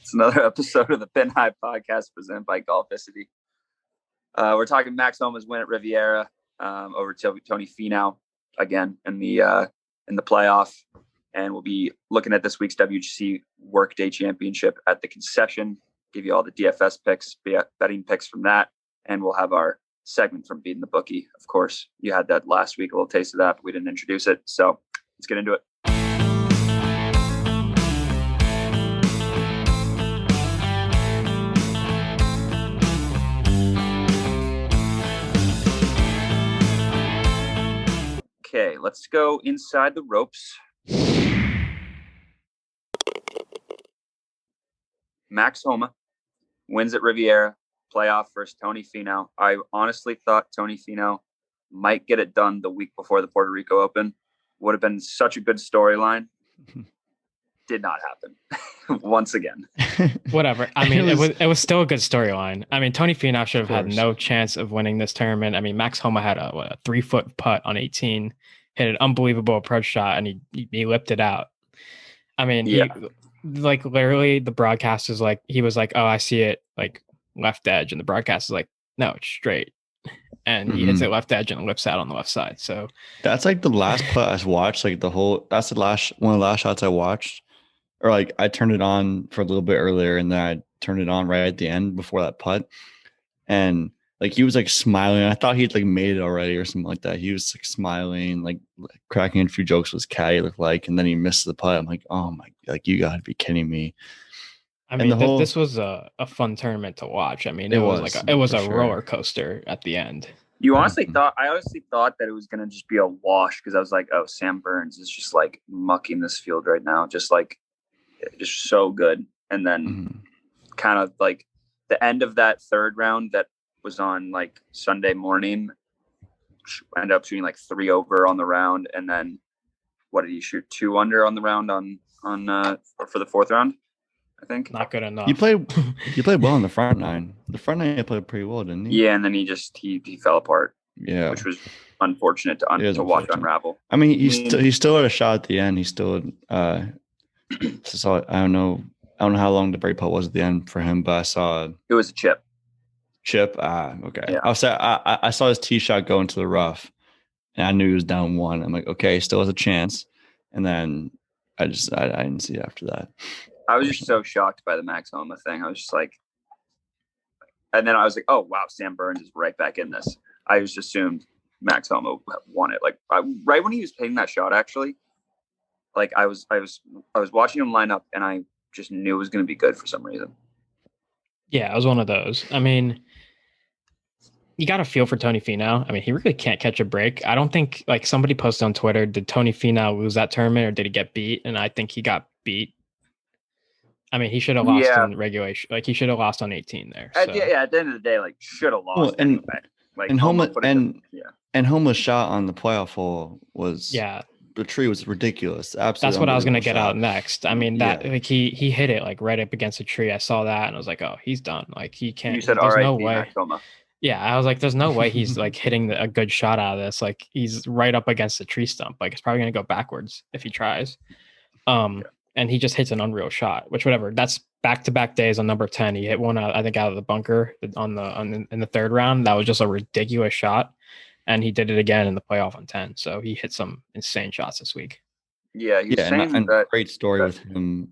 It's another episode of the Pin High Podcast presented by Golficity. We're talking Max Homa's win at Riviera over Tony Finau again in the playoff, and we'll be looking at this week's WGC Workday Championship at the concession. Give you all the DFS picks, betting picks from that, and we'll have our segment from Beating the Bookie. Of course, you had that last week, a little taste of that, but we didn't introduce it. So let's get into it. Okay, let's go inside the ropes. Max Homa wins at Riviera, playoff versus Tony Finau. I honestly thought Tony Finau might get it done the week before the Puerto Rico Open. Would have been such a good storyline. Did not happen. Once again. Whatever. I mean, it was still a good storyline. I mean, Tony Finau should have had no chance of winning this tournament. I mean, Max Homa had a 3-foot putt on 18, hit an unbelievable approach shot, and he whipped it out. I mean, he literally the broadcast is like, he was like, "Oh, I see it like left edge," and the broadcast is like, "No, it's straight." And he hits it left edge and whips out on the left side. So that's like the last putt I watched. Like that's one of the last shots I watched. Or like I turned it on for a little bit earlier, and then I turned it on right at the end before that putt. And like he was like smiling. I thought he'd like made it already or something like that. He was like smiling, like cracking a few jokes with his caddy looked like, and then he missed the putt. I'm like, oh my, like you gotta be kidding me. I mean, this was a fun tournament to watch. I mean, it was a roller coaster at the end. I honestly thought that it was going to just be a wash because I was like, oh, Sam Burns is just like mucking this field right now. Just so good. And then kind of like the end of that third round that was on like Sunday morning, ended up shooting like 3 over on the round. And then what did he shoot? 2 under on the round for the fourth round? I think not good enough. You played well in the front nine. The front nine played pretty well, didn't he? Yeah, and then he fell apart. Yeah, which was unfortunate to watch unravel. I mean, he still had a shot at the end. He still so I don't know how long the break putt was at the end for him, but I saw it was a chip. Okay. Yeah. I saw his tee shot go into the rough, and I knew he was down 1. I'm like, okay, he still has a chance. And then I didn't see it after that. I was just so shocked by the Max Homa thing. I was just like, and then I was like, oh wow, Sam Burns is right back in this. I just assumed Max Homa won it. Like right when he was hitting that shot, actually, like I was watching him line up, and I just knew it was going to be good for some reason. Yeah, it was one of those. I mean, you got to feel for Tony Finau. I mean, he really can't catch a break. I don't think, like somebody posted on Twitter, did Tony Finau lose that tournament or did he get beat? And I think he got beat. I mean, he should have lost in regulation. Like he should have lost on 18 there. So. At the end of the day, like should have lost. Well, and anyway. Like and Homa's shot on the playoff hole was the tree was ridiculous. Absolutely, that's what I was going to get out next. I mean like he hit it like right up against a tree. I saw that and I was like, oh, he's done. Like he can't. You said, there's all right, no way. Yeah, I was like, there's no way he's like hitting a good shot out of this. Like he's right up against the tree stump. Like it's probably going to go backwards if he tries. And he just hits an unreal shot, which whatever. That's back-to-back days on number 10. He hit one out, I think, out of the bunker in the third round. That was just a ridiculous shot, and he did it again in the playoff on 10. So he hit some insane shots this week. Yeah, and great story with him.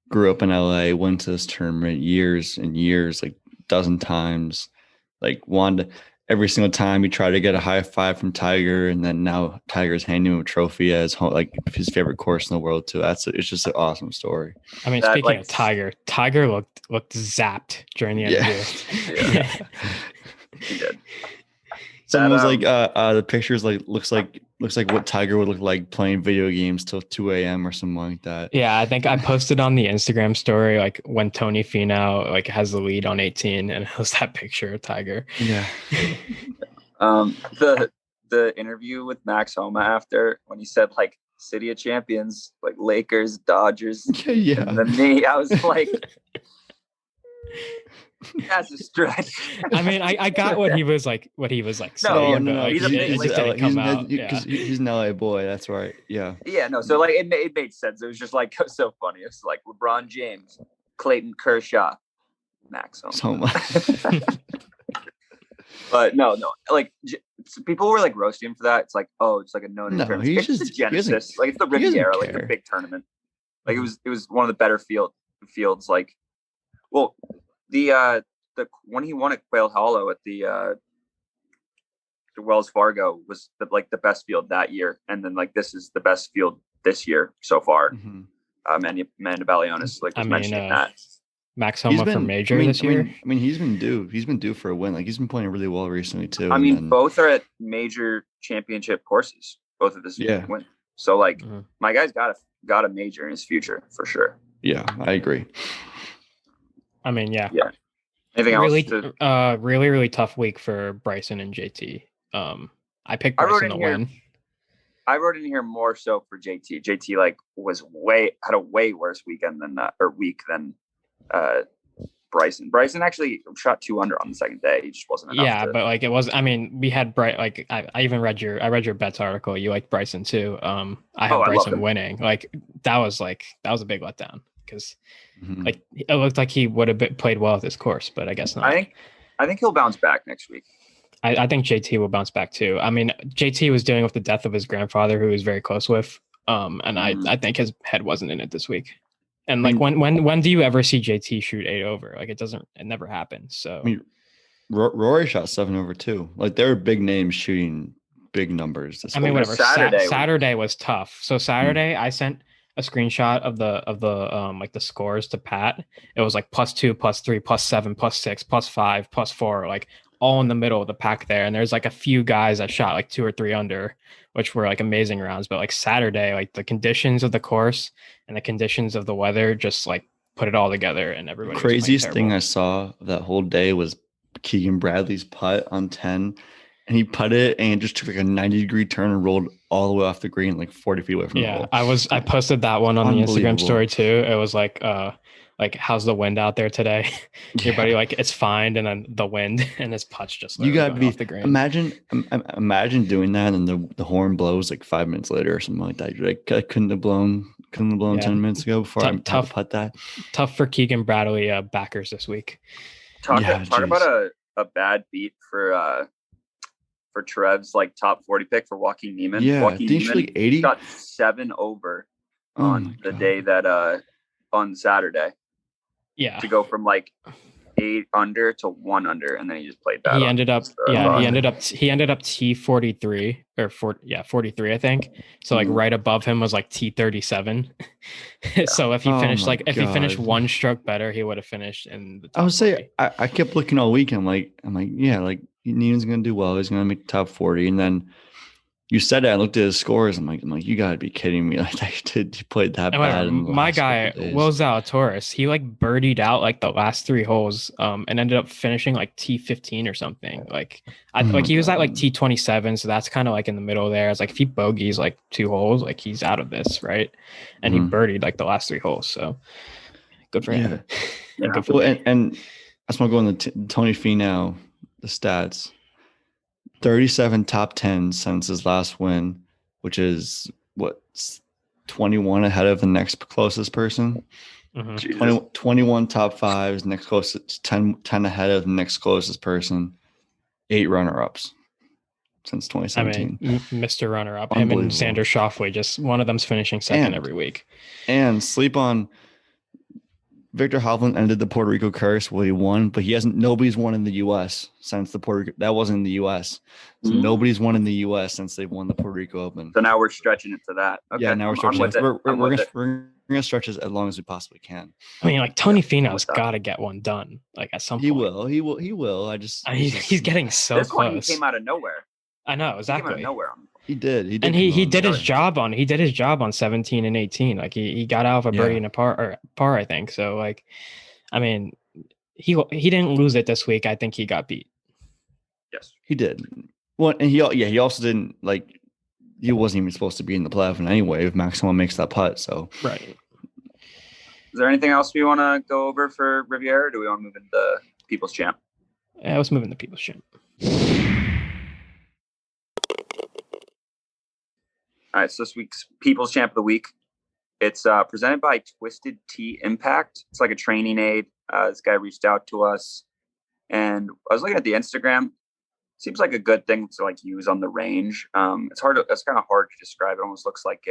Grew up in LA, went to this tournament years and years, like a dozen times. Like every single time he tried to get a high five from Tiger, and then now Tiger's handing him a trophy as like his favorite course in the world too. It's just an awesome story. I mean, speaking of Tiger looked zapped during the interview. Yeah. He did. Someone was like, the pictures looks like what Tiger would look like playing video games till 2 a.m. or something like that. Yeah, I think I posted on the Instagram story like when Tony Finau like has the lead on 18, and it was that picture of Tiger. Yeah. The interview with Max Homa after when he said like City of Champions, like Lakers, Dodgers. Yeah. And then me, I was like. That's a stretch. I mean, I got what he was like. No, he's an LA boy. That's right. Yeah. Yeah. No. So like it made sense. It was just like so funny. It's like LeBron James, Clayton Kershaw, Max Homa. Homa. But no, like people were like roasting him for that. It's like, oh, it's like a known tournament. It's just the Genesis, like it's the Riviera, like the big tournament. Like it was one of the better fields. Like, well, the when he won at Quail Hollow at the Wells Fargo was the best field that year, and then like this is the best field this year so far. Mm-hmm. Amanda Balionis was mentioning that. Max Homa for major this year. I mean, he's been due for a win. Like he's been playing really well recently too. I mean, both are at major championship courses. Both of this win. So like, my guy's got a major in his future for sure. Yeah, I agree. I mean, yeah. Anything else? Really tough week for Bryson and JT. I picked Bryson to win. I wrote in here more so for JT. JT like had a way worse weekend than Bryson. Bryson actually shot 2 under on the second day. He just wasn't enough. But like it was. I mean, we had like I even read your bets article. You liked Bryson too. I had Bryson winning. Like that was a big letdown because like it looked like he would have played well at this course, but I guess not. I think he'll bounce back next week. I think JT will bounce back too. I mean, JT was dealing with the death of his grandfather, who he was very close with. And I think his head wasn't in it this week. And like, when do you ever see JT shoot 8 over? Like it never happens. So I mean, Rory shot 7 over too. Like there were big names shooting big numbers. I mean, whatever. Saturday was tough. So Saturday, I sent a screenshot of the like the scores to Pat. It was like +2, +3, +7, +6, +5, +4, like all in the middle of the pack there. And there's like a few guys that shot like 2 or 3 under, which were like amazing rounds. But like Saturday, like the conditions of the course and the conditions of the weather just like put it all together, and everybody. The craziest thing I saw that whole day was Keegan Bradley's putt on 10. And he putted it and just took like a 90-degree turn and rolled all the way off the green, like 40 feet away from the hole. I posted that one on the Instagram story too. It was like how's the wind out there today? Everybody like it's fine, and then the wind and his putts just you gotta be off the green. Imagine doing that, and the horn blows like 5 minutes later or something like that. You're like, I couldn't have blown 10 minutes ago before I putt that. Tough for Keegan Bradley backers this week. Talk about a bad beat for Trev's like top 40 pick for Joaquin Niemann. Yeah, Joaquin Niemann 80 got 7 over on the day that on Saturday. Yeah, to go from like 8 under to 1 under, and then he just played bad. He ended up T43 or 43, I think. So like right above him was like T37. So if he finished if he finished 1 stroke better, he would have finished in the top. I would say I kept looking all week. I'm like, yeah, like Neiman's gonna do well. He's gonna make the top 40, and then you said it. I looked at his scores. I'm like, you gotta be kidding me! Like he played that bad. My guy Will Zalatoris, he like birdied out like the last 3 holes, and ended up finishing like T15 or something. Like he was at like T27, so that's kind of like in the middle there. It's like if he bogeys like 2 holes, like he's out of this, right? And he birdied like the last 3 holes, so good for him. Yeah. Good for him. And I just want to go on the Tony Finau, the stats. 37 top 10 since his last win, which is 21 ahead of the next closest person. 21 top 5s, next closest 10 ahead of the next closest person. 8 runner-ups since 2017. I mean, Mr. Runner-up, him and Xander Schauffele, just one of them's finishing second every week. And sleep on Victor Hovland ended the Puerto Rico curse. Well, he won, but nobody's won in the U.S. since the Puerto Rico. That wasn't in the U.S. So nobody's won in the U.S. since they won the Puerto Rico Open. So now we're stretching it to that. Okay. Yeah, now we're stretching it. We're gonna stretch it as long as we possibly can. I mean, like Tony Finau's got to get one done. Like at some point, he will. He's getting so close. One came out of nowhere. I know exactly. He came out of nowhere. He did. And he did his job on 17 and 18. Like he got out of a birdie and a par, I think. So like, I mean, he didn't lose it this week. I think he got beat. Yes, he did. Well, and he also didn't like. He wasn't even supposed to be in the playoff anyway. If Max Homa makes that putt, so right. Is there anything else we want to go over for Riviera? Or do we want to move into People's Champ? Yeah, let's move into People's Champ. All right, so this week's People's Champ of the Week It's presented by Twisted Tea Impact. It's like a training aid. This guy reached out to us, and I was looking at the Instagram. Seems like a good thing to like use on the range. It's kind of hard to describe. It almost looks like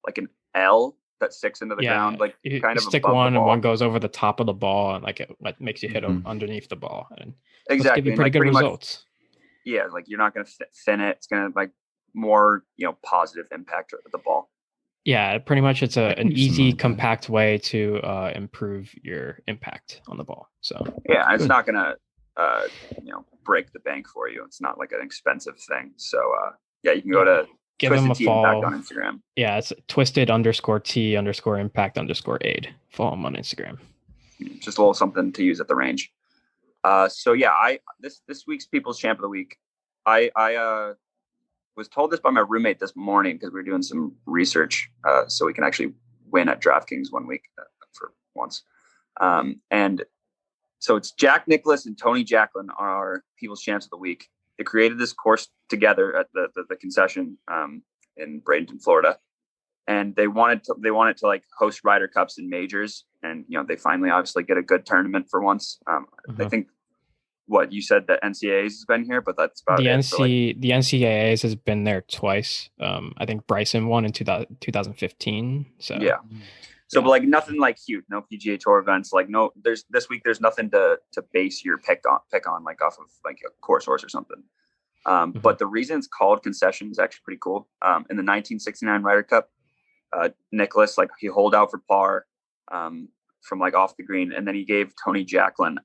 like an L that sticks into the ground, like you kind of stick above one the and ball. one goes over the top of the ball, and like it makes you hit underneath the ball, and Exactly, give you pretty good results. Yeah, like you're not going to thin it. It's going to like more positive impact of the ball. Yeah, pretty much it's an easy, compact way to improve your impact on the ball. So yeah, it's not going to break the bank for you. It's not like an expensive thing. So yeah, you can go to give them a follow on Instagram. Yeah, it's twisted_T_impact_aid. Follow them on Instagram. Just a little something to use at the range. So yeah, this week's People's Champ of the Week. I was told this by my roommate this morning because we were doing some research so we can actually win at DraftKings one week for once. And so it's Jack Nicklaus and Tony Jacklin are our People's Champs of the Week. They created this course together at the concession in Bradenton, Florida, and they wanted to like host Ryder Cups and majors, and they finally obviously get a good tournament for once. I think what you said that NCAAs has been here, but that's about the it. The NCAAs has been there twice. I think Bryson won in 2015. So yeah. So, but like nothing like huge, no PGA Tour events. Like this week there's nothing to base your pick on like off of like a course horse or something. But the reason it's called concession is actually pretty cool. In the 1969 Ryder Cup, Nicklaus, like he holed out for par from like off the green, and then he gave Tony Jacklin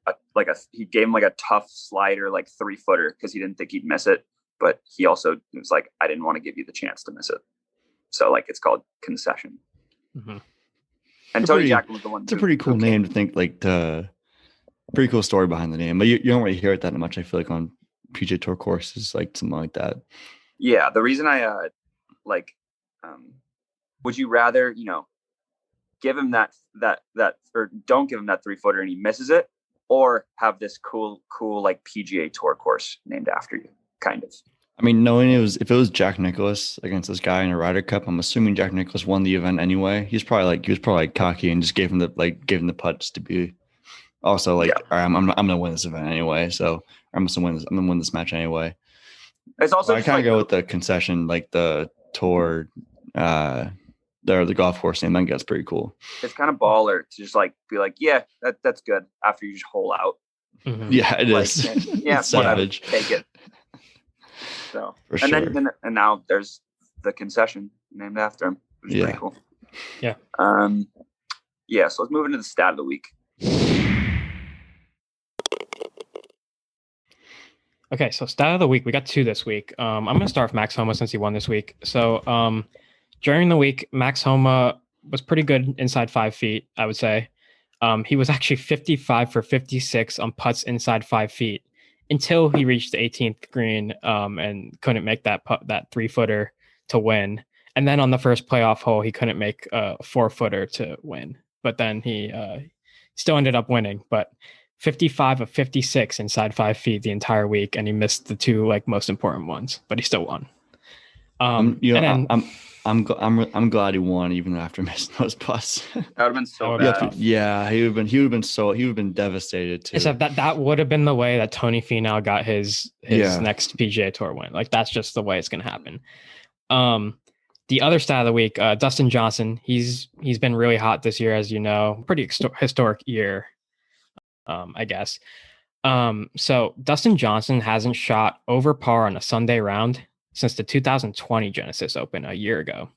he gave him like a tough slider, like 3-footer, because he didn't think he'd miss it. But he also was like, I didn't want to give you the chance to miss it. So like it's called concession. Mm-hmm. And Tony Jacklin was the one. It's a pretty cool name to think, like the pretty cool story behind the name, but you don't really hear it that much. I feel like on PGA Tour courses, like something like that. Yeah, the reason I would you rather give him that or don't give him that 3-footer and he misses it, or have this cool like PGA Tour course named after you, kind of? I mean, knowing if it was Jack Nicklaus against this guy in a Ryder Cup, I'm assuming Jack Nicklaus won the event anyway. He was probably cocky and just gave him the putts to be also like, all right, I'm gonna win this event anyway. So I'm gonna win this match anyway. It's also I kind of go with the concession, like the tour, the golf course name. I think that's pretty cool. It's kind of baller to just like be like, yeah, that's good after you just hole out. Mm-hmm. Yeah, it is. Yeah, savage. Take it. So sure. And now there's the concession named after him, which is pretty cool. Yeah. Yeah. So let's move into the stat of the week. Okay, so stat of the week, we got 2 this week. I'm going to start with Max Homa since he won this week. So during the week, Max Homa was pretty good inside 5 feet, I would say. He was actually 55 for 56 on putts inside 5 feet until he reached the 18th green and couldn't make that 3-footer to win. And then on the first playoff hole, he couldn't make a 4-footer to win. But then he still ended up winning. But 55 of 56 inside 5 feet the entire week, and he missed the 2 like most important ones, but he still won. I'm glad he won even after missing those putts. That would have been so bad. Yeah, he would have been devastated too. Except that would have been the way that Tony Finau got his next PGA Tour win. Like that's just the way it's going to happen. The other stat of the week, Dustin Johnson. He's been really hot this year, as you know. Pretty historic year, I guess. So Dustin Johnson hasn't shot over par on a Sunday round since the 2020 Genesis Open a year ago.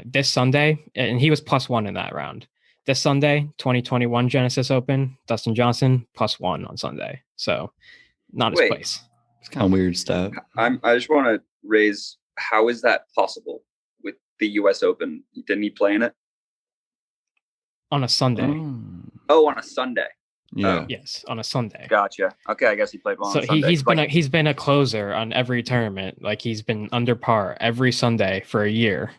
This Sunday, and he was +1 in that round. This Sunday, 2021 Genesis Open, Dustin Johnson +1 on Sunday. So not his place. It's kind of weird stuff. I just want to raise, how is that possible with the US Open? Didn't he play in it? On a Sunday. Oh, on a Sunday. Yeah. Yes, on a Sunday. Gotcha. Okay, I guess he played well on Sunday. He's been a closer on every tournament. Like he's been under par every Sunday for a year.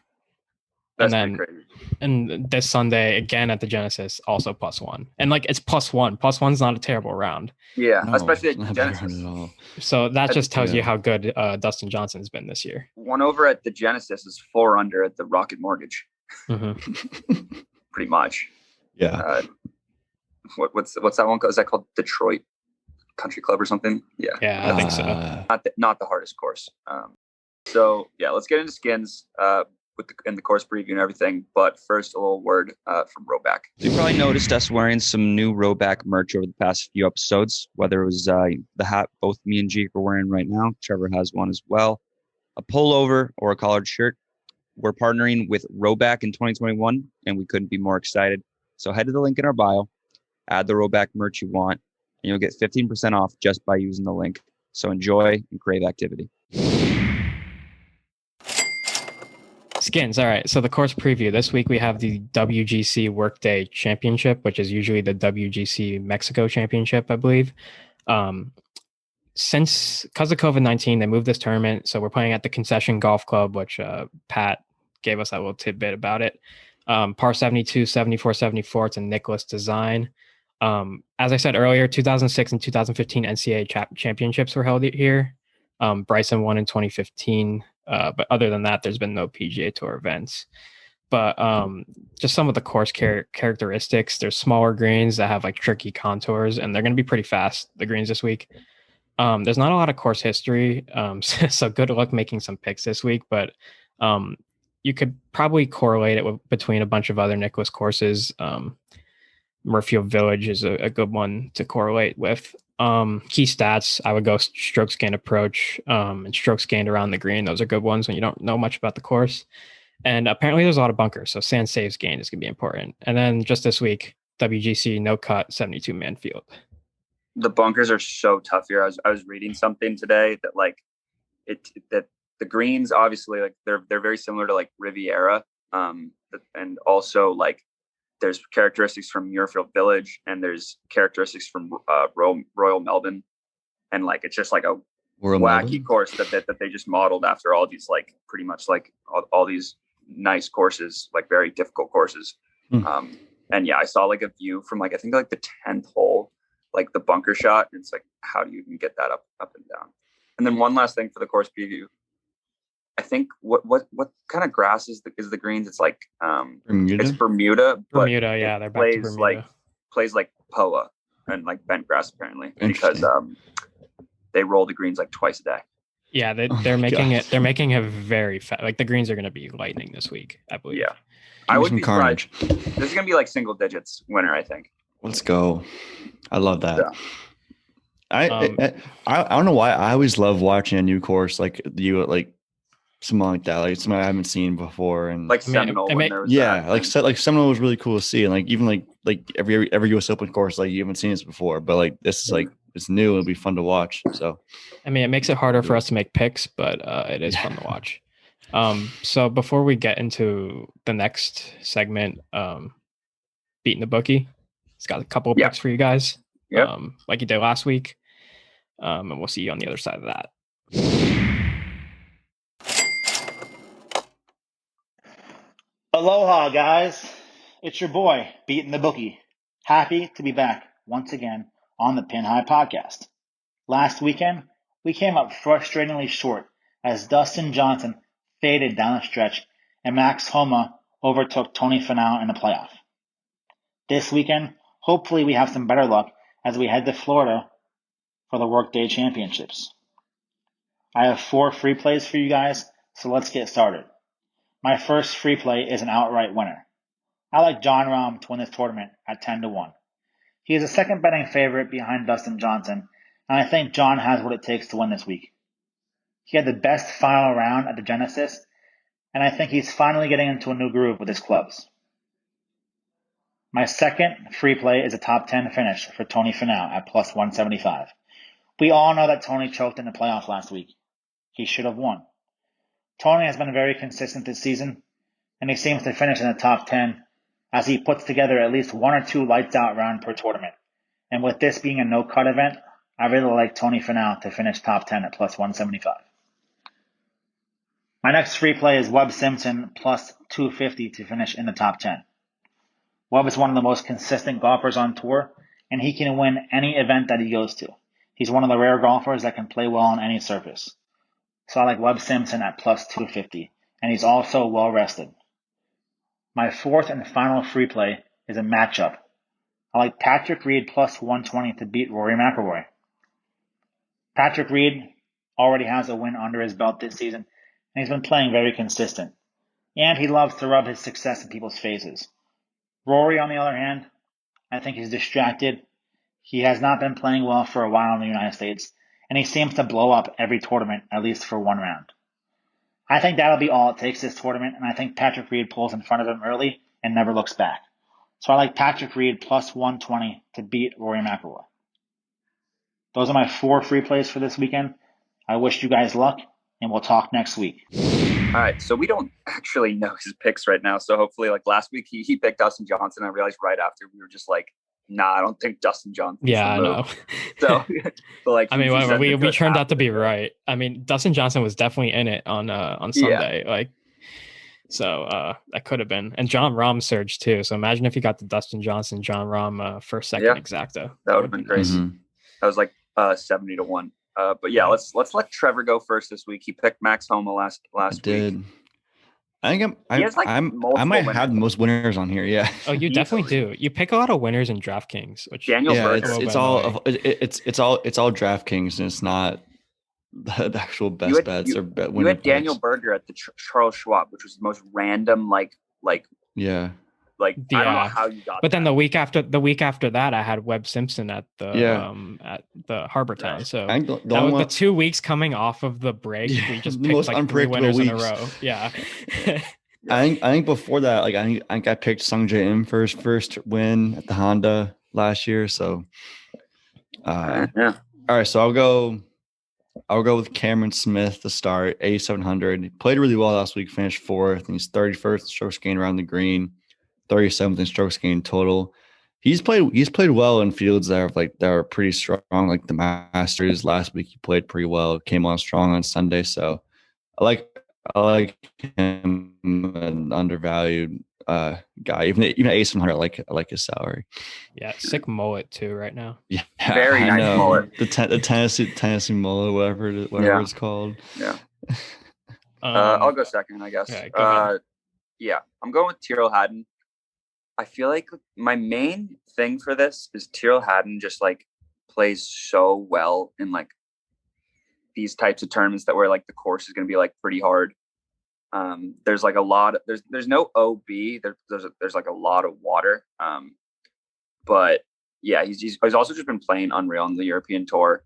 That's crazy. And this Sunday again at the Genesis, also +1. And like it's +1. +1's not a terrible round. Yeah, especially at Genesis. At all. So that just tells you how good Dustin Johnson's been this year. 1 over at the Genesis is 4 under at the Rocket Mortgage. Pretty much. Yeah. What's that one? Is that called Detroit Country Club or something? Yeah. I think so. Not the hardest course. So yeah, let's get into skins in the course preview and everything. But first, a little word from Rhoback. You probably noticed us wearing some new Rhoback merch over the past few episodes. Whether it was the hat both me and Jake are wearing right now, Trevor has one as well, a pullover or a collared shirt. We're partnering with Rhoback in 2021, and we couldn't be more excited. So head to the link in our bio, add the Rhoback merch you want, and you'll get 15% off just by using the link. So enjoy and crave activity. Skins. All right. So the course preview. This week we have the WGC Workday Championship, which is usually the WGC Mexico Championship, I believe. Because of COVID-19, they moved this tournament. So we're playing at the Concession Golf Club, which Pat gave us that little tidbit about it. Par 72, 74, 74. It's a Nicklaus design. As I said earlier, 2006 and 2015 NCAA championships were held here. Bryson won in 2015. But other than that, there's been no PGA Tour events. But just some of the course characteristics. There's smaller greens that have like tricky contours, and they're going to be pretty fast, the greens this week. There's not a lot of course history, so good luck making some picks this week. But you could probably correlate it between a bunch of other Nicklaus courses. Murfield Village is a good one to correlate with. Key stats, I would go strokes gained approach and strokes gained around the green. Those are good ones when you don't know much about the course. And apparently there's a lot of bunkers, so sand saves gained is going to be important. And then just this week, WGC no cut 72-man field. The bunkers are so tough here. I was reading something today that like that the greens obviously like they're very similar to like Riviera, and also like there's characteristics from Muirfield Village and there's characteristics from Royal Melbourne, and like it's just like a Royal wacky Melbourne course that they just modeled after all these like pretty much like all these nice courses, like very difficult courses. And yeah, I saw like a view from like I think like the 10th hole, like the bunker shot, and it's like how do you even get that up and down? And then one last thing for the course preview. I think what kind of grass is the greens? It's like Bermuda? It's Bermuda. Bermuda, yeah, they're back to Bermuda. Plays like POA and like bent grass apparently because they roll the greens like twice a day. Yeah, they're making it. They're making it very fast. Like the greens are going to be lightning this week, I believe. Yeah, I would be surprised. This is going to be like single digits winner, I think. Let's go! I love that. Yeah. I don't know why I always love watching a new course like something like that, like something I haven't seen before, and like Seminole. Like Seminole was really cool to see, and like even like every US Open course, like you haven't seen this before, but like this is like it's new. It'll be fun to watch. So, I mean, it makes it harder for us to make picks, but it is fun to watch. So before we get into the next segment, Beating the Bookie, it's got a couple of picks for you guys. Like you did last week, and we'll see you on the other side of that. Aloha, guys. It's your boy, Beatin' the Bookie. Happy to be back once again on the Pin High Podcast. Last weekend, we came up frustratingly short as Dustin Johnson faded down the stretch and Max Homa overtook Tony Finau in the playoff. This weekend, hopefully we have some better luck as we head to Florida for the Workday Championships. I have 4 free plays for you guys, so let's get started. My first free play is an outright winner. I like Jon Rahm to win this tournament at 10-1. He is a second betting favorite behind Dustin Johnson, and I think Jon has what it takes to win this week. He had the best final round at the Genesis, and I think he's finally getting into a new groove with his clubs. My second free play is a top 10 finish for Tony Finau at plus 175. We all know that Tony choked in the playoff last week. He should have won. Tony has been very consistent this season, and he seems to finish in the top 10 as he puts together at least 1 or 2 lights-out rounds per tournament. And with this being a no-cut event, I really like Tony Finau to finish top 10 at plus 175. My next free play is Webb Simpson plus 250 to finish in the top 10. Webb is one of the most consistent golfers on tour, and he can win any event that he goes to. He's one of the rare golfers that can play well on any surface. So I like Webb Simpson at plus 250, and he's also well rested. My fourth and final free play is a matchup. I like Patrick Reed plus 120 to beat Rory McIlroy. Patrick Reed already has a win under his belt this season, and he's been playing very consistent. And he loves to rub his success in people's faces. Rory, on the other hand, I think he's distracted. He has not been playing well for a while in the United States, and he seems to blow up every tournament, at least for one round. I think that'll be all it takes this tournament, and I think Patrick Reed pulls in front of him early and never looks back. So I like Patrick Reed plus 120 to beat Rory McIlroy. Those are my 4 free plays for this weekend. I wish you guys luck, and we'll talk next week. All right, so we don't actually know his picks right now. So hopefully, like last week, he picked Dustin Johnson. I realized right after we were just like, nah, I don't think Dustin Johnson. Yeah, I know. So, but like, I mean, we turned out to be right. I mean, Dustin Johnson was definitely in it on Sunday. Yeah. Like, so that could have been. And John Rahm surged too. So imagine if you got the Dustin Johnson, John Rahm first, second exacta. That would have been crazy. Mm-hmm. That was like 70-1. But yeah, let's let Trevor go first this week. He picked Max Homa last week. I think I might have the most winners on here. Yeah. Oh, you definitely do. You pick a lot of winners in DraftKings. Which Daniel Berger. It's all DraftKings, and it's not the actual best bets or bet winners. You had Daniel Berger at the Charles Schwab, which was the most random yeah. Like I don't know how you got. But then the week after that, I had Webb Simpson at the Harbor Town. Right. So the 2 weeks coming off of the break, we just picked like 3 winners in a row. Yeah. I think before that, like I think I picked Sung Jae Im first win at the Honda last year. So All right, so I'll go with Cameron Smith to start, 8,700. He played really well last week, finished 4th, and he's 31st in strokes gained around the green. 37th in strokes gained total. He's played well in fields that are pretty strong, like the Masters last week. He played pretty well, came on strong on Sunday. So I like him, an undervalued guy. Even at 8,700, I like his salary. Yeah, sick mullet too right now. Yeah, very nice mullet. The Tennessee mullet, whatever it's called. Yeah. I'll go second, I guess. Yeah, I'm going with Tyrrell Hatton. I feel like my main thing for this is Tyrrell Hatton just like plays so well in like these types of tournaments that where like the course is going to be like pretty hard. There's like a lot. There's no OB. There's like a lot of water. But yeah, he's also just been playing unreal on the European Tour.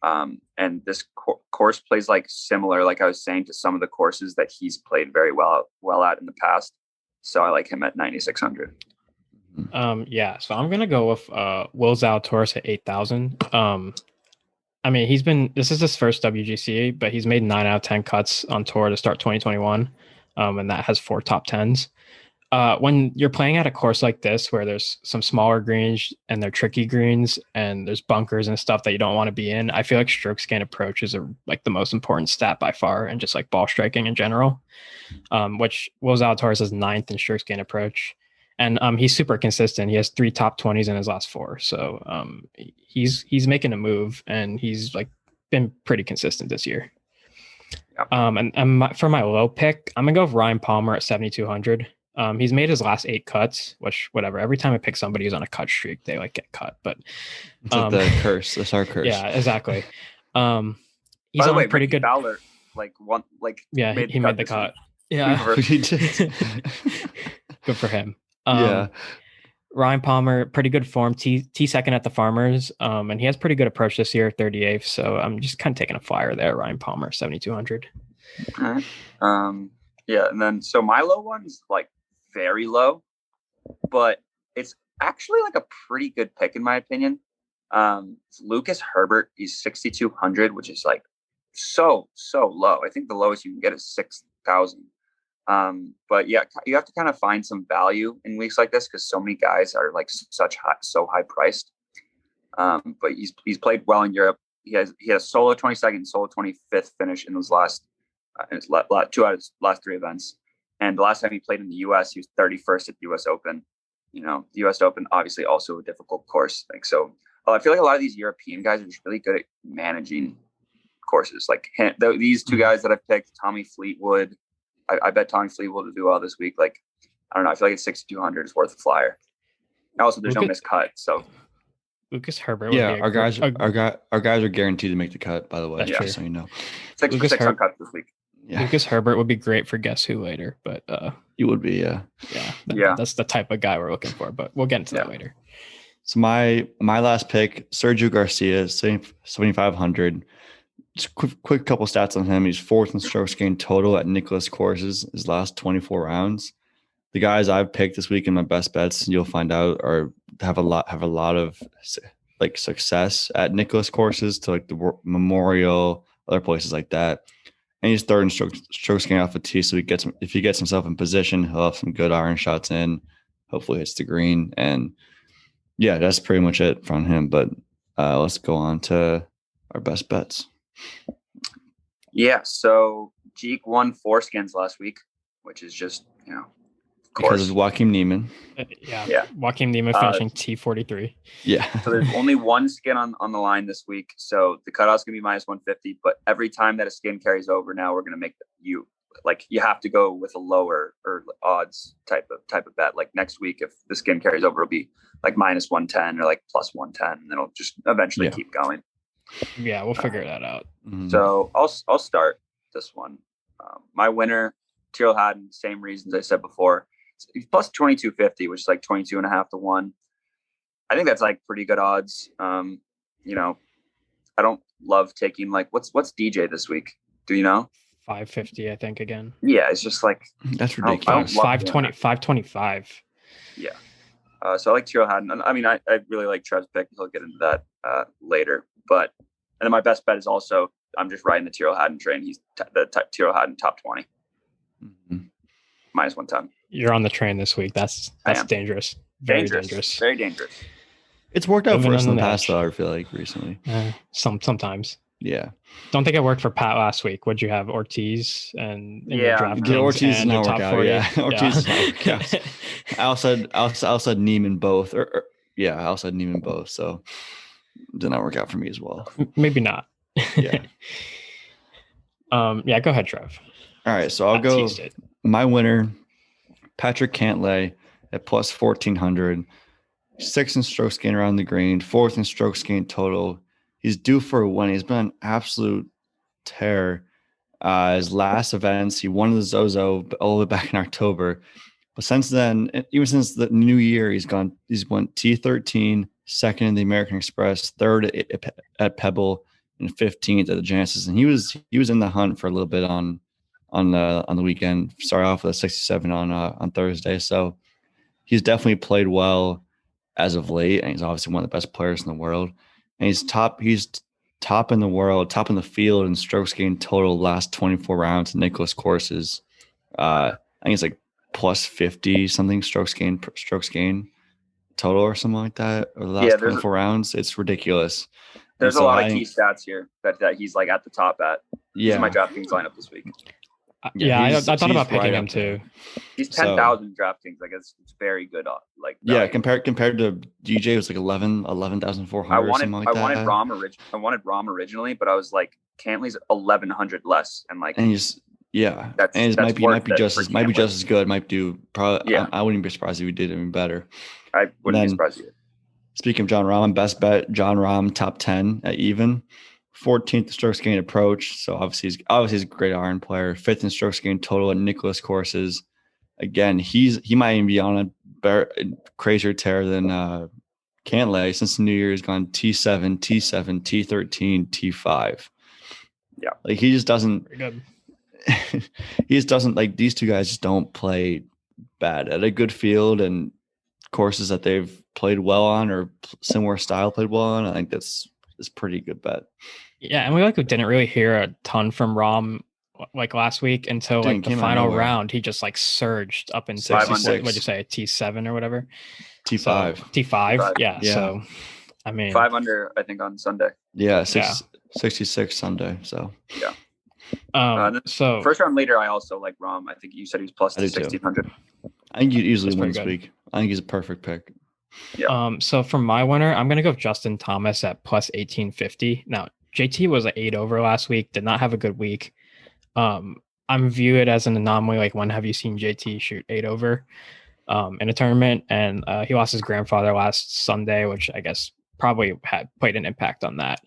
And this course plays like similar, like I was saying, to some of the courses that he's played very well at in the past. So I like him at 9,600. Yeah, so I'm gonna go with Will Zalatoris at 8,000. I mean, this is his first WGC, but he's made 9 out of 10 cuts on tour to start 2021, and that has 4 top 10s. When you're playing at a course like this, where there's some smaller greens and they're tricky greens and there's bunkers and stuff that you don't want to be in, I feel like strokes gained approach is like the most important stat by far, and just like ball striking in general, which Will Zalatoris is 9th in strokes gained approach. And he's super consistent. He has 3 top 20s in his last 4. So he's making a move, and he's like been pretty consistent this year. Yep. For my low pick, I'm gonna go with Ryan Palmer at 7,200. He's made his last 8 cuts, which whatever. Every time I pick somebody who's on a cut streak, they like get cut. But it's like the curse, the star curse. Yeah, exactly. He's By the way, pretty Ricky good. Fowler, he made the cut. Yeah, he did. Good for him. Yeah. Ryan Palmer, pretty good form. T second at the Farmers, and he has pretty good approach this year, 38th. So I'm just kind of taking a flyer there. Ryan Palmer, 7,200. Okay. Yeah, and then so my low one is like very low, but it's actually like a pretty good pick in my opinion. It's Lucas Herbert. He's 6,200, which is like so low. I think the lowest you can get is 6,000. But yeah, you have to kind of find some value in weeks like this because so many guys are like so high priced. But he's played well in Europe. He had a solo 22nd, solo 25th finish in his last 2 out of his last 3 events. And the last time he played in the US, he was 31st at the US Open. You know, the US Open obviously also a difficult course. Like so, I feel like a lot of these European guys are just really good at managing courses. Like these 2 guys that I've picked, Tommy Fleetwood. I bet Tommy Fleetwood will do well this week. Like I don't know. I feel like it's 6,200 is worth a flyer. Also, there's no miscut, so Lucas Herbert. Yeah, our guys are guaranteed to make the cut. By the way, just so you know, six uncuts this week. Yeah. Lucas Herbert would be great for Guess Who later, but he would be. That's the type of guy we're looking for. But we'll get into that later. So my last pick, Sergio Garcia, 7,500. Just quick couple stats on him. He's 4th in strokes gained total at Nicklaus courses his last 24 rounds. The guys I've picked this week in my best bets, you'll find out, have a lot of like success at Nicklaus courses to like the Memorial, other places like that. And he's 3rd in strokes gained off the tee, so if he gets himself in position, he'll have some good iron shots in. Hopefully, hits the green, and yeah, that's pretty much it from him. But let's go on to our best bets. Yeah, so Jeek won 4 skins last week, which is just because of Joaquin Niemann. Yeah. Joaquin Niemann finishing T43. Yeah. So there's only 1 skin on the line this week. So the cutoff's going to be -150. But every time that a skin carries over now, we're going to make you have to go with a lower or odds type of bet. Like next week, if the skin carries over, it'll be like -110 or like +110. And then it'll just eventually keep going. Yeah, we'll figure that out. So I'll start this one. My winner, Tyrrell Hatton, same reasons I said before. He's plus 2250, which is like 22.5 to 1. I think that's like pretty good odds. I don't love taking what's DJ this week? Do you know? 550, I think again. Yeah, it's just like that's ridiculous. 525. Yeah. So I like Tyrrell Hatton. I mean, I really like Trev's pick. He'll get into that later. And then my best bet is also I'm just riding the Tyrrell Hatton train. He's the Tyrrell Hatton top 20. -110. You're on the train this week. That's dangerous. Very dangerous. Very dangerous. It's worked out for us in the past, though, I feel like, recently. Sometimes. Yeah. Don't think it worked for Pat last week. What'd you have? Ortiz and your draft Ortiz is not work out. Yeah. Ortiz is not work out. I also said Neiman both. I also had Neiman both. So it did not work out for me as well. Maybe not. Yeah. Go ahead, Trev. All right. So I'll go. My winner, Patrick Cantlay at plus 1,400. 6th in strokes gained around the green, 4th in strokes gained total. He's due for a win. He's been an absolute tear. His last events, he won the Zozo all the way back in October. But since then, even since the new year, he's won T13, 2nd in the American Express, 3rd at Pebble, and 15th at the Genesis. And he was in the hunt for a little bit on the weekend. Started off with a 67 on Thursday. So he's definitely played well as of late, and he's obviously one of the best players in the world. And he's top in the world, top in the field in strokes gained total last 24 rounds in Nicklaus courses. I think it's like plus 50 something strokes gained total or something like that over the last 24 rounds. It's ridiculous. There's a lot of key stats here that he's like at the top at. Yeah, my DraftKings lineup this week. I thought about picking him too. He's 10,000 DraftKings. Like it's very good. Compared to DJ, it was like 11,400. I wanted Rahm originally, but I was like, Cantlay's 1,100 less, and he's might be just as good. Might do probably. Yeah. I wouldn't be surprised if we did even better. I wouldn't be surprised either. Speaking of John Rahm, best bet John Rahm top 10 at even. 14th strokes gained approach, so obviously he's a great iron player. 5th in strokes gained total at Nicklaus courses. Again, he might even be on a crazier tear than Cantlay. Since the new year, he's gone T7, T7, T13, T5. Yeah, like he just doesn't. He just doesn't like these two guys. Just don't play bad at a good field and courses that they've played well on or similar style played well on. I think that's pretty good bet. Yeah, and we didn't really hear a ton from Rahm last week until the final round. He just surged up into what'd you say, T7 or whatever? T5. So, T5. Yeah. So I mean 5 under, I think, on Sunday. Yeah, 66 Sunday. So so first round later, I also like Rahm. I think you said he was plus 1,600. I think you'd easily win this week. I think he's a perfect pick. Yeah. So for my winner, I'm gonna go Justin Thomas at plus 1,850. Now JT was an 8 over last week. Did not have a good week. I'm view it as an anomaly. Like, when have you seen JT shoot 8 over? in a tournament, and he lost his grandfather last Sunday, which I guess probably had played an impact on that.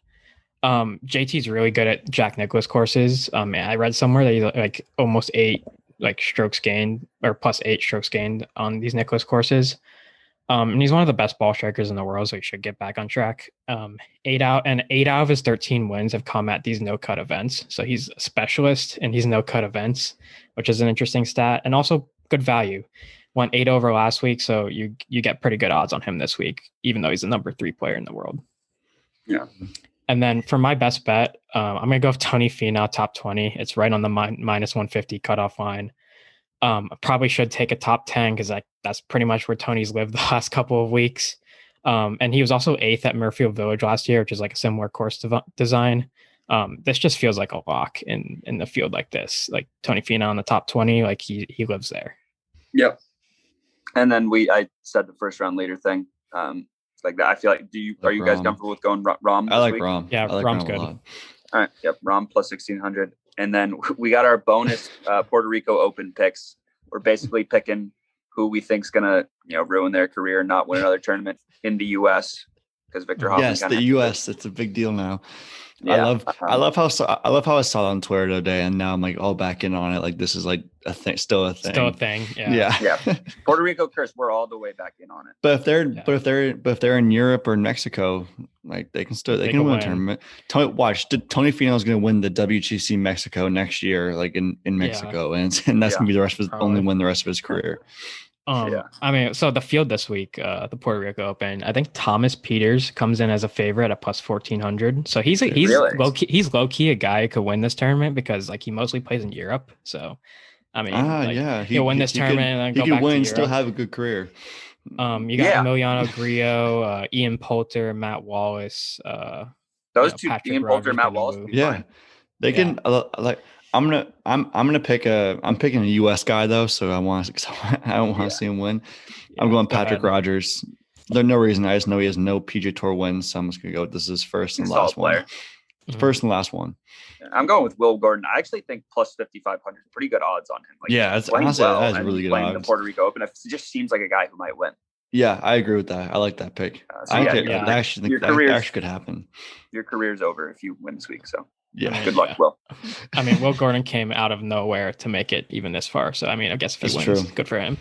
JT's really good at Jack Nicklaus courses. And I read somewhere that he's like almost 8 strokes gained or plus 8 strokes gained on these Nicklaus courses. And he's one of the best ball strikers in the world, so he should get back on track. 8 out of his 13 wins have come at these no-cut events. So he's a specialist in these no-cut events, which is an interesting stat, and also good value. Went 8 over last week, so you get pretty good odds on him this week, even though he's the number 3 player in the world. Yeah. And then for my best bet, I'm going to go with Tony Finau, top 20. It's right on the minus 150 cutoff line. I probably should take a top 10 because that's pretty much where Tony's lived the last couple of weeks. And he was also 8th at Murfield Village last year, which is like a similar course design. This just feels like a lock in the field like this. Like Tony Finau in the top 20, like he lives there. Yep. And then I said the first round leader thing. Like that. I feel like, are you guys comfortable with going Rom? I like week? Rom. Yeah, like Rom's Rom good. All right. Yep. Rom plus 1600. And then we got our bonus Puerto Rico Open picks. We're basically picking who we think's gonna, ruin their career and not win another tournament in the U.S. because Victor Hoffman. Yes, the U.S. It's a big deal now. Yeah. I love how I saw it on Twitter today, and now I'm like all back in on it. Like this is like a thing, still a thing. Yeah. Puerto Rico curse. We're all the way back in on it. But if they're in Europe or Mexico, like they can win a tournament. Tony Finau is going to win the WGC Mexico next year, like in Mexico, and that's going to be the rest of his only win the rest of his career. I mean, so the field this week, the Puerto Rico Open, I think Thomas Peters comes in as a favorite at plus 1400. So he's low key a guy who could win this tournament because like he mostly plays in Europe. So I mean, he'll win this tournament and then go back to Europe. Still have a good career. You got Emiliano Grillo, Ian Poulter, Matt Wallace. Those two, Ian Poulter, Matt Wallace. They can like. I'm picking a U.S. guy though, so I don't want to see him win. I'm going Patrick Rogers. There's no reason. I just know he has no PGA Tour wins, so I'm just gonna go. This is first and last one. First and last one. I'm going with Will Gordon. I actually think plus 5,500 is pretty good odds on him. Like, that's honestly that is really good odds. The Puerto Rico Open, it just seems like a guy who might win. Yeah, I agree with that. I like that pick. I actually think that actually could happen. Your career's over if you win this week. So. Yeah. Good luck, Will. I mean, Will Gordon came out of nowhere to make it even this far. So, I mean, I guess if he wins, good for him.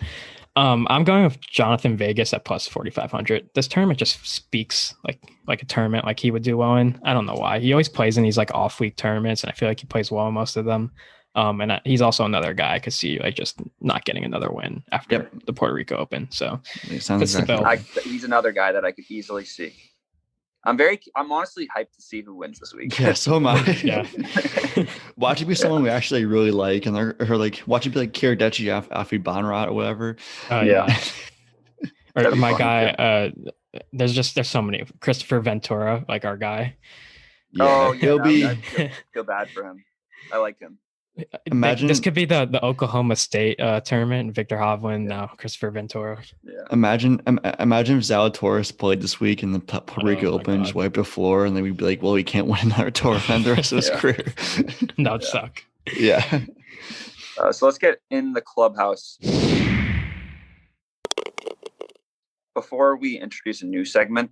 I'm going with Jonathan Vegas at plus 4,500. This tournament just speaks like a tournament like he would do well in. I don't know why. He always plays in these like off week tournaments, and I feel like he plays well in most of them. And he's also another guy I could see like just not getting another win after the Puerto Rico Open. So he's another guy that I could easily see. I'm honestly hyped to see who wins this week. Yeah, so am I. Yeah. Watch it be someone we actually really like, and they're like, watch it be like Kiradeci Afi Bonrat or whatever. Or my guy, there's so many. Christopher Ventura, like our guy. Yeah, he'll be. I feel bad for him. I like him. Imagine this could be the Oklahoma State tournament. Victor Hovland, now Christopher Ventura. Yeah. Imagine if Zalatoris played this week in the Puerto Rico Open, just wiped the floor, and then we'd be like, "Well, he can't win another tour event the rest of his career." That would suck. Yeah. So let's get in the clubhouse. Before we introduce a new segment,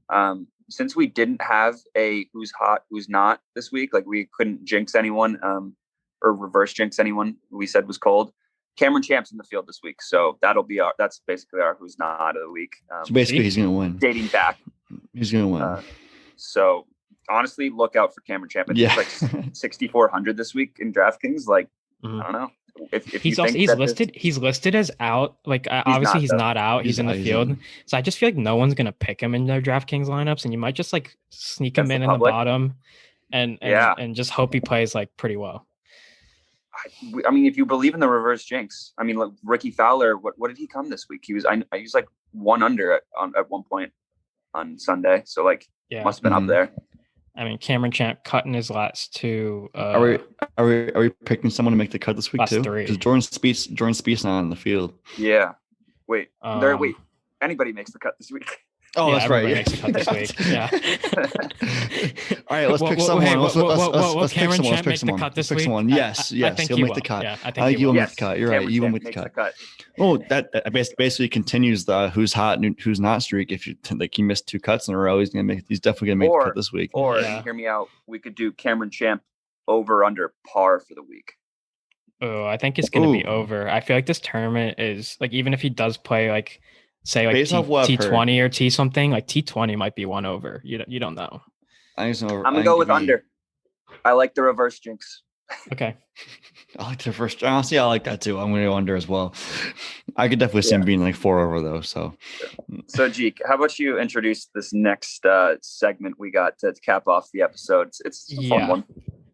since we didn't have a who's hot, who's not this week, like we couldn't jinx anyone. Or reverse jinx anyone we said was cold. Cameron Champ's in the field this week, so that's basically our who's not of the week. So basically, he's going to win. Dating back, he's going to win. So honestly, look out for Cameron Champ. It's like 6,400 this week in DraftKings. Like I don't know if he's listed as out. Like obviously he's not out. He's in the field. So I just feel like no one's going to pick him in their DraftKings lineups, and you might just like sneak him in the bottom, and just hope he plays like pretty well. I mean, if you believe in the reverse jinx, I mean, look, Ricky Fowler, what did he come this week? He was like 1 under at one point on Sunday. So like, must have been up there. I mean, Cameron Champ cutting his last two. Are we picking someone to make the cut this week too? Because Jordan Spieth's not on the field. Yeah. Wait, anybody makes the cut this week? Oh, that's right. Makes a cut this week. Yeah. All right, let's pick someone. Let's pick someone. Let's pick someone. This week? Yes, I think he'll make the cut. Yeah, I think you will make the cut. You're right. You will make the cut. Oh, that basically continues the who's hot and who's not streak. If you like, he missed 2 cuts in a row, he's definitely gonna make the cut this week. Or hear me out. We could do Cameron Champ over under par for the week. Oh, I think it's gonna be over. I feel like this tournament is like, even if he does play like, say like T20 or T something, like T20 might be one over. You don't know. I'm gonna go with under. I like the reverse jinx. Okay. I like the reverse. Honestly, I like that too. I'm gonna go under as well. I could definitely see him being like 4 over though. So Jeek, how about you introduce this next segment we got to cap off the episode? It's a fun one.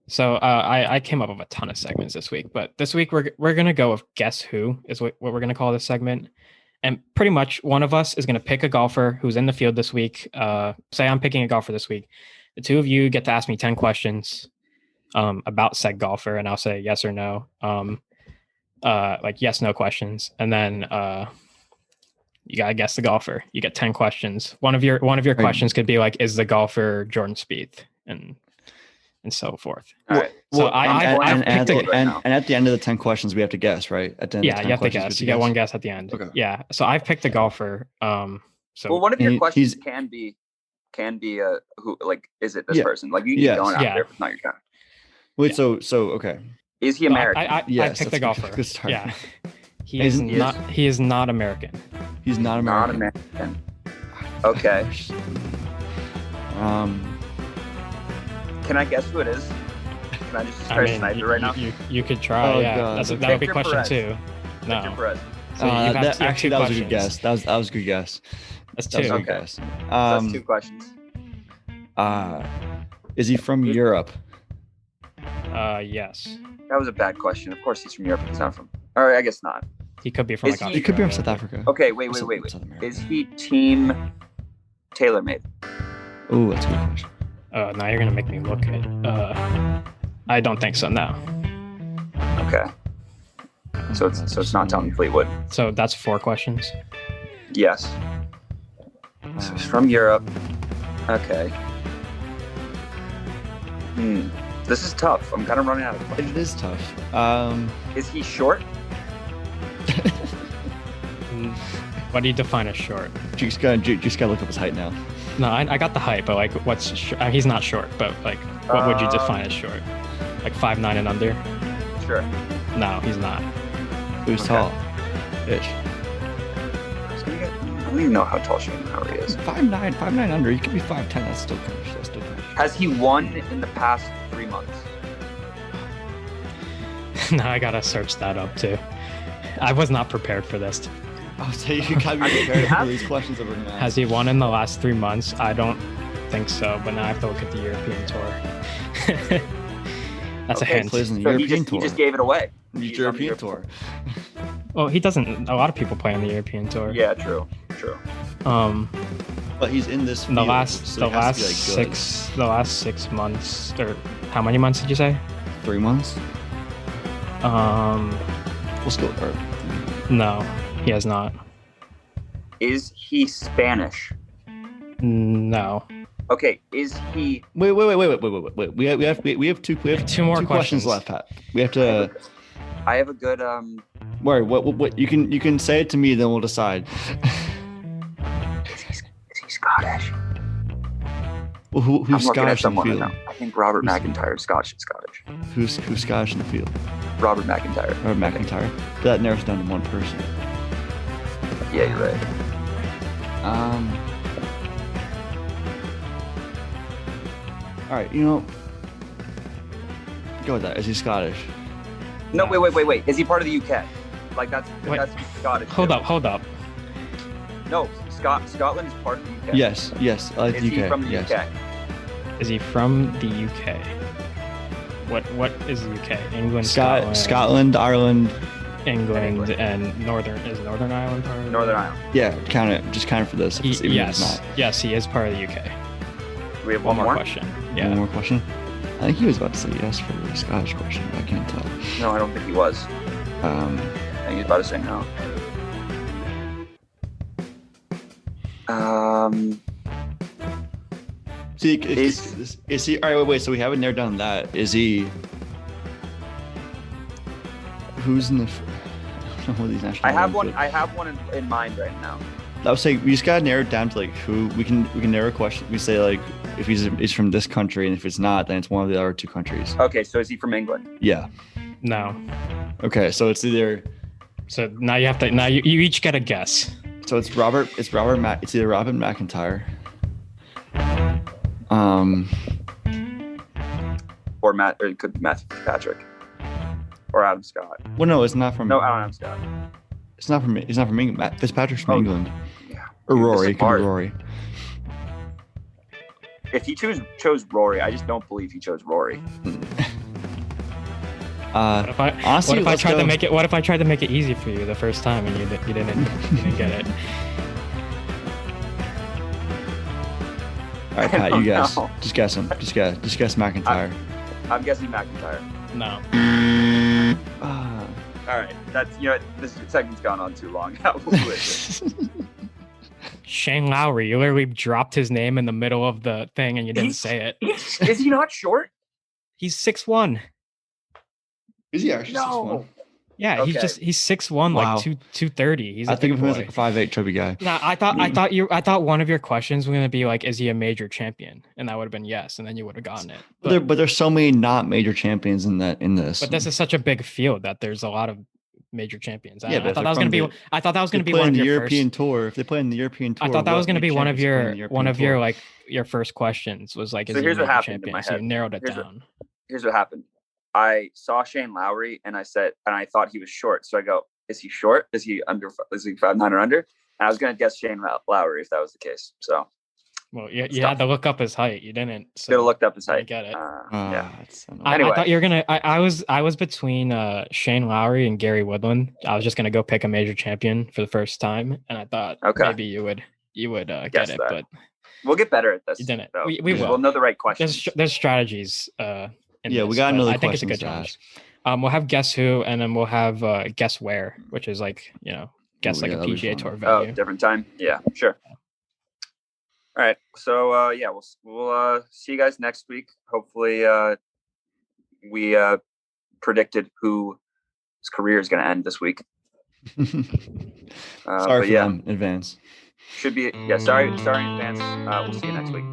So I came up with a ton of segments this week, but this week we're gonna go with Guess Who is what we're gonna call this segment. And pretty much one of us is going to pick a golfer who's in the field this week. Say I'm picking a golfer this week. The 2 of you get to ask me 10 questions about said golfer, and I'll say yes or no. Like yes, no questions. And then you got to guess the golfer. You get 10 questions. One of your questions could be like, is the golfer Jordan Spieth? And so forth. All right. So and at the end of the 10 questions, we have to guess, right? At the end you have to guess. You get one guess at the end. Okay. Yeah. So I've picked a golfer. So one of your questions can be who, like, is it this person? Like, you can go out there if it's not your guy. Wait, so okay. Is he American? I picked the golfer. Good start. Yeah. He is not American. He's not American. Not American. Okay. Can I guess who it is? Can I just try to snipe it right now? You could try. That would be question 2. No. So actually, that was a good guess. That was a good guess. That's 2. Okay. Guess. That's 2 questions. Is he from Europe? Yes. That was a bad question. Of course he's from Europe. He's not from. All right, I guess not. He could be from. He could be from South Africa. Okay, wait. Is he team TaylorMade? Oh, that's a good question. Now you're gonna make me look at. I don't think so. No. Okay. So it's not Tommy Fleetwood. So that's 4 questions. Yes. So he's from Europe. Okay. This is tough. I'm kind of running out of questions. It is tough. Is he short? What do you define as short? You just gotta look up his height now. No, I got the height, but like, he's not short, but like, what would you define as short? Like 5'9" and under? Sure. No, he's not. Who's tall? Bitch. I don't even know how tall Shane Lowry is. 5'9" under. He could be 5'10". That's still kind of. Has he won in the past 3 months? No, I gotta search that up too. I was not prepared for this. Oh, so you gotta be prepared for these questions that we're gonna ask. Has he won in the last 3 months? I don't think so, but now I have to look at the European Tour. That's a hint. Plays in the so European Tour. He just gave it away. The European Tour. Well, he doesn't. A lot of people play on the European Tour. Yeah, true. But he's in this field, the last 6 months, or how many months did you say? 3 months. Let's go. No, he has not. Is he Spanish? No. Okay. Is he? Wait. We have two more questions left, Pat. We have to. I have a good Wait, what? You can say it to me, then we'll decide. Is he Scottish? Well, who's Scottish in the field? I think Robert McIntyre is Scottish. Who's Scottish in the field? Robert McIntyre. That narrows down to one person. Yeah, you're right. All right, go with that. Is he Scottish? No, wait. Is he part of the UK? Like that's Scottish. Hold up. No, Scotland is part of the UK. Yes. Is UK. he from the UK? Is he from the UK? What is the UK? England, Scotland, Ireland, England, and Northern Ireland part of Northern Ireland. Yeah, count it for this. Yes, he is part of the UK. We have one more question. Yeah. One more question. I think he was about to say yes for the Scottish question, but I can't tell. No, I don't think he was. I think he was about to say no. See, is he? All right, wait. So we haven't narrowed down that. Is he? Who's in the? I don't know who these national. I have one in mind right now. I would say we just gotta narrow it down to like who we can narrow a question. We say like if he's from this country, and if it's not, then it's one of the other two countries. Okay, so is he from England? Yeah. No. Okay, so it's either. So now you have to. Now you each get a guess. So it's Robert. It's either Robin McIntyre. Or Matt, or it could be Matthew Patrick, or Adam Scott. Well, no, it's not from. No, Adam Scott. It's not from. He's not from England. Matt Fitzpatrick's from England. Yeah. Or Rory. It could be Rory. If he chose Rory, I just don't believe he chose Rory. What if I tried to make it easy for you the first time and you didn't get it? All right, Pat, you guess. Just guess him. Just guess McIntyre. I'm guessing McIntyre. No. All right, that's this segment's gone on too long. Shane Lowry, you literally dropped his name in the middle of the thing and you didn't say it. Is he not short? He's 6'1". Is he actually 6'1"? Yeah, Okay. he's 6'1", Wow. like 230. He's I think of him as like a 5'8" chubby guy. No, I thought one of your questions was gonna be like, is he a major champion? And that would have been yes, and then you would have gotten it. But there's so many not major champions in this. But this is such a big field that there's a lot of major champions. Yeah, I thought that was gonna be one of your European first, tour. If they play in the European tour, I thought that was gonna be one of your tour? like your first questions was like, is So he here's a what major happened in champion? my So you head. narrowed it down. Here's what happened. I saw Shane Lowry and I thought he was short. So I go, is he short? Is he 5'9" or under? And I was going to guess Shane Lowry if that was the case. So, Well, you had to look up his height. You didn't. So should have looked up his height. I get it. Yeah. I thought you were gonna. I was between Shane Lowry and Gary Woodland. I was just gonna go pick a major champion for the first time, and I thought maybe you would get it, but we'll get better at this. you didn't. So We will. We'll know the right questions. There's strategies. We gotta know the I think it's a good questions challenge. We'll have guess who, and then we'll have guess where, which is like guess like a PGA Tour venue. Oh, different time. Yeah, sure. All right. So we'll see you guys next week. Hopefully, we predicted who's career is going to end this week. Sorry for them in advance. Should be sorry in advance. We'll see you next week.